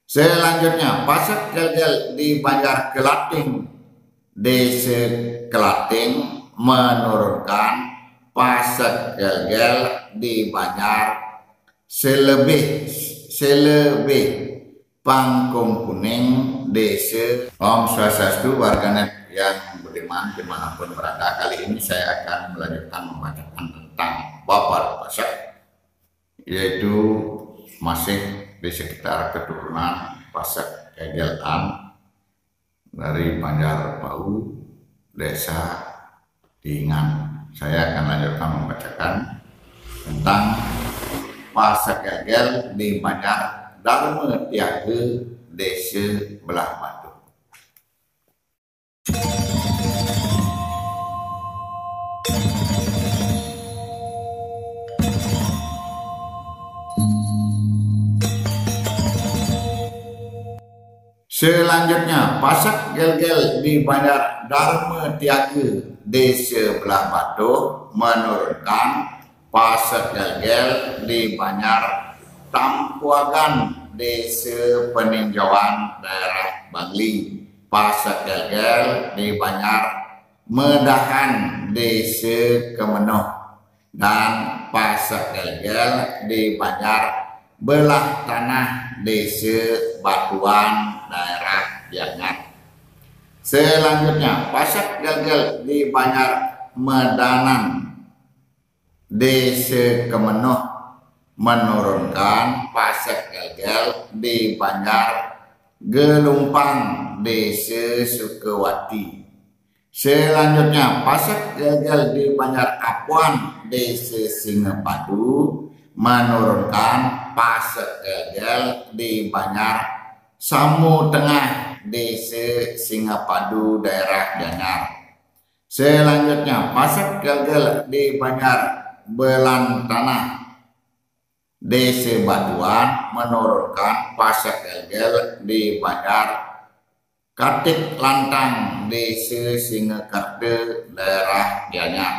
Selanjutnya, Pasar Gel-Gel di Banjar Kelating, Desa Kelating menurunkan Pasar Gel-Gel di Banjar selebih Pangkung Kuning Desa. Om Swastiastu, warganet yang beriman dimanapun berada. Kali ini saya akan melanjutkan membacakan tentang Babar Pasar, yaitu masih di sekitar keturunan Pasar Gegelan dari Banjar Bau, Desa Dingan. Saya akan lanjutkan membacakan tentang Pasar Gegel di Banjar Dharma Tiaga, Desa Belah Batu. Selanjutnya, Pasar Gel-Gel di Banjar Dharma Tiaga, Desa Belah Batu menurunkan Pasar Gel-Gel di Banjar Tampuagan, Desa Peninjauan, Daerah Bangli. Pasar Gel-Gel di Banjar Medahan, Desa Kemenuh. Dan Pasar Gel-Gel di Banjar Belah Tanah, Desa Batuan, Daerah Gianyar. Selanjutnya, Pasar Gel-Gel di Banjar Medanan, Desa Kemenuh menurunkan Pasar Gel-Gel di Banjar Gelumpang, Desa Sukawati. Selanjutnya, Pasar Gel-Gel di Banjar Apuan, Desa Singapadu menurunkan Pasar Gel-Gel di Banjar Samu Tengah, Desa Singapadu, Daerah Gianyar. Selanjutnya, Pasar Gel-Gel di Banjar Belantanah, Desa Batuan menurunkan Pasar Gel-Gel di Banjar Katik Lantang, Desa Singakarta, Daerah Gianyar.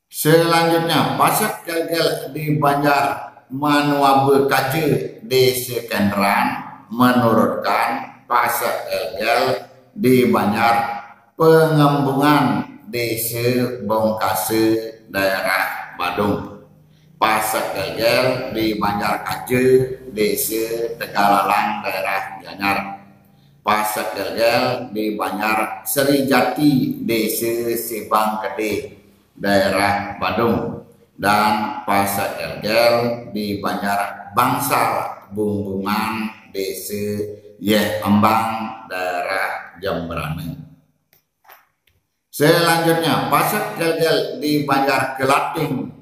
Selanjutnya, Pasar Gel-Gel di Banjar Manuabe Kaca, Desa Kenderan menurunkan Pasar Gel-Gel di Banjar Pengembungan, Desa Bongkase, Daerah Badung. Pasar Gel-Gel di Banjar Kaca, Desa Tegalalang, Daerah Gianyar. Pasar Gel-Gel di Banjar Serijati, Desa Sibang Gede, Daerah Badung. Dan Pasar Gel-Gel di Banjar Bangsal Bumbungan, Desa Yeh Embang, Daerah Jemberane. Selanjutnya, Pasar Gel-Gel di Banjar Kelating,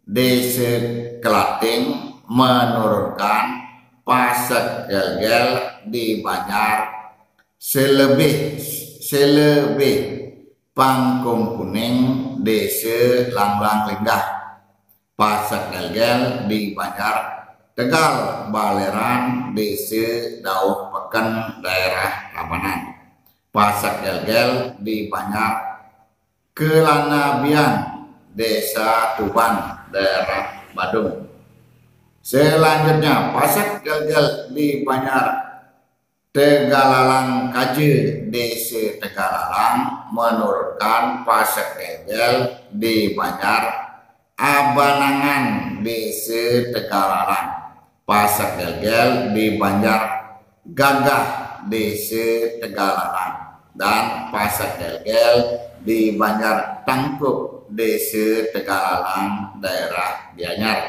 Desa Kelating menurunkan Pasar Gel-Gel di Banjar selebih Pangkung Kuning, Desa Langlang Linggah. Pasar Gel-Gel di Banjar Tegal Baleran, Desa Dauh Peken, Daerah Labanan. Pasar Gel-Gel di Banjar Kelanabian, Desa Tuban, Daerah Badung. Selanjutnya, Pasar Gel-Gel di Banjar Tegalalang Kaje, Desa Tegalalang menurunkan Pasar Gel-Gel di Banjar Abanangan, Desa Tegalalang. Pasar Gel-Gel di Banjar Gagah, Desa Tegalalang. Dan Pasar Gel-Gel di Banjar Tangkup, Desa Tegalalang, Daerah Gianyar.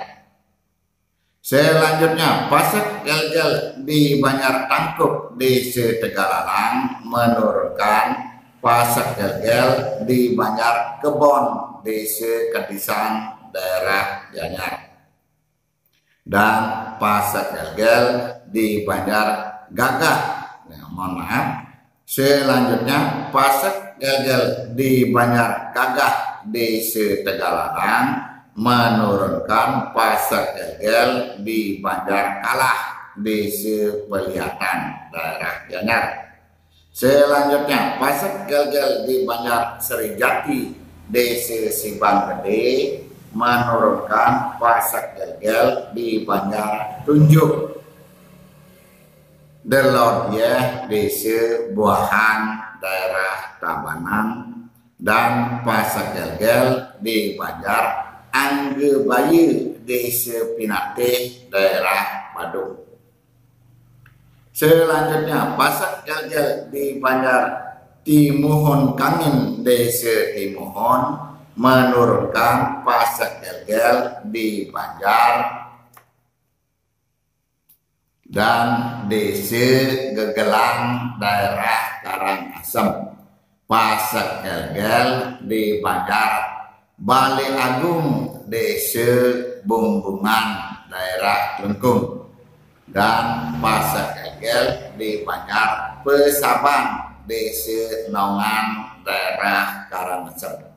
Selanjutnya, Pasar Gel-Gel di Banjar Tangkup, Desa Tegalalang menurunkan Pasar Gel-Gel di Banjar Kebon, Desa Kedisan, Daerah Gianyar. Dan Pasar Gel-Gel di Banjar Gagah, selanjutnya, Pasar Gel-Gel di Banjar Gagah, Desa Tegalalang menurunkan Pasar Gel-Gel di Banjar Kalah, Desa Pelihatan, Daerah Gianyar. Selanjutnya, Pasar Gel-Gel di Banjar Serijati, Desa Sibang Gede menurunkan Pasar Gel-Gel di Banjar Tunjuk, Delod ya desa Buahan daerah Tabanan dan Pasak Gelgel di Banjar Angge Bayu desa Pinate daerah Badung. Selanjutnya Pasak Gelgel di Banjar Timohon Kangin desa Timohon menurunkan Pasak Gelgel di Banjar dan desa Gegelang daerah Karangasem. Pasak Gelgel di Banjar Bale Agung desa Bumbungan daerah Lengkung dan Pasak Gelgel di Banjar Pesaban desa Nongan daerah Karangasem.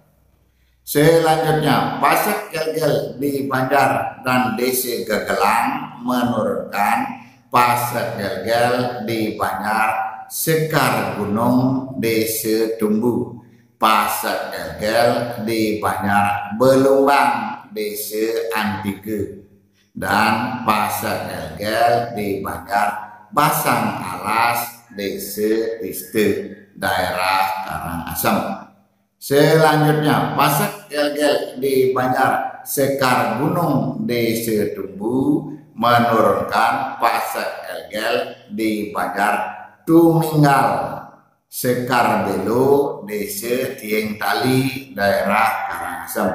Selanjutnya Pasak Gelgel di Banjar dan desa Gegelang menurunkan Pasak Gelgel di Banjar Sekar Gunung desa Tumbu. Pasak Gelgel di Banjar Belumbang desa Antike dan Pasak Gelgel di Banjar Basang Alas desa Tiste daerah Karangasem. Selanjutnya Pasak Gelgel di Banjar Sekar Gunung desa Tumbu menurunkan Pasak Gelgel di Banjar Tuminggal Sekar Belo desa Tieng Tali daerah Karangasem.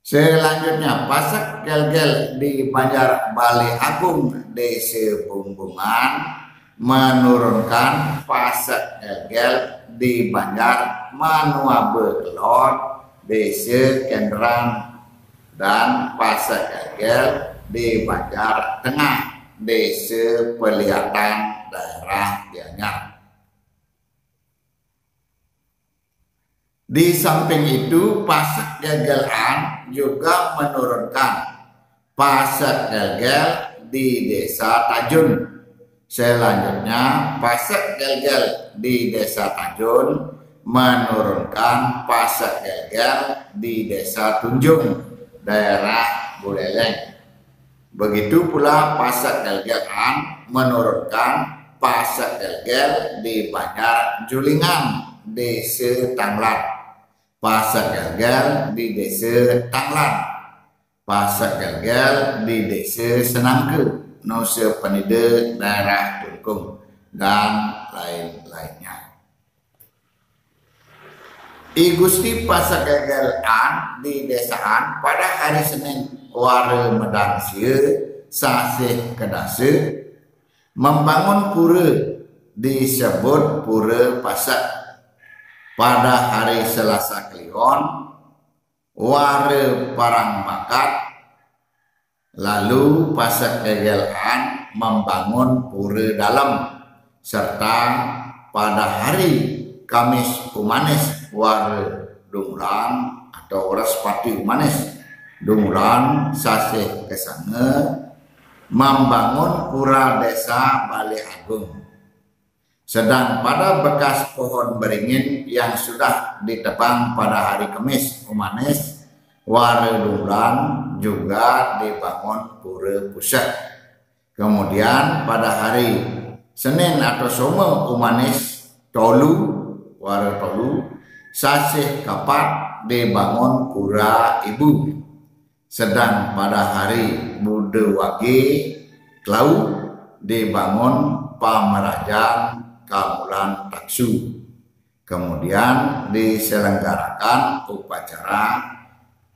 Selanjutnya Pasak Gelgel di Banjar Bale Agung desa Bumbungan menurunkan Pasak Gelgel di Banjar Manuabe Kelot desa Kenderang dan Pasak Gelgel di Banjar Tengah desa Pelihatan daerah Gianyar. Di samping itu Pasak Gelgelan juga menurunkan Pasak Gelgel di desa Tajun. Selanjutnya Pasak Gelgel di desa Tajun menurunkan Pasak Gelgel di desa Tunjung daerah Buleleng. Begitu pula Pasak Gelgelan menurunkan Pasak Gelgel di Banjar Julingan desa Tanglat. Pasak Gelgel di desa Tanglat. Pasak Gelgel di desa Senangke Nusa Penida daerah Tulkung dan lain-lainnya. I Gusti Pasak Gelgelan di desaan pada hari Senin Wara Medang Sia Sasih Kedase membangun pura disebut Pura Pasak. Pada hari Selasa Kliwon Wara Parang Bakat lalu Pasak Gelgelan membangun pura dalam, serta pada hari Kamis Umanis Wara Dunglan atau Respati Umanis Dunglan Sasih Kesange membangun pura desa Bale Agung. Sedang pada bekas pohon beringin yang sudah ditebang pada hari Kamis Umanis Wara Dunglan juga dibangun pura pusat. Kemudian pada hari Senin atau Soma Umanis Tolu Wara Tolu Sasih Kapat dibangun pura ibu. Sedang pada hari Bude Wage Klau dibangun Pamerajan Kamulan Taksu. Kemudian diselenggarakan upacara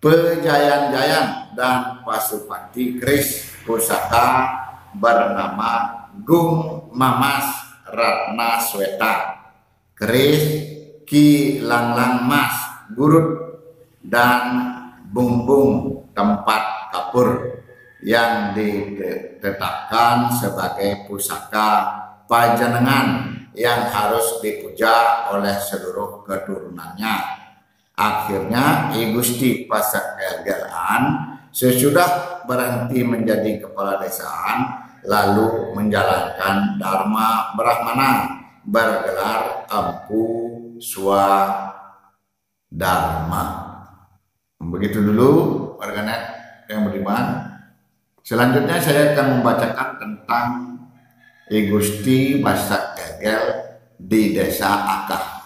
Pejayan-jayan dan Pasupati Kris pusaka bernama Gung Mamas Ratna Sweta, Kris Ki Langlang Mas Gurut, dan Bumbung Tempat Kapur yang ditetapkan sebagai pusaka pajenengan yang harus dipuja oleh seluruh keturunannya. Akhirnya I Gusti Pasak Gelgelan sesudah berhenti menjadi kepala desaan lalu menjalankan Dharma Brahmana bergelar Empu Swadharma. Begitu dulu warganet yang beriman. Selanjutnya saya akan membacakan tentang I Gusti masak gel-gel di desa Akah.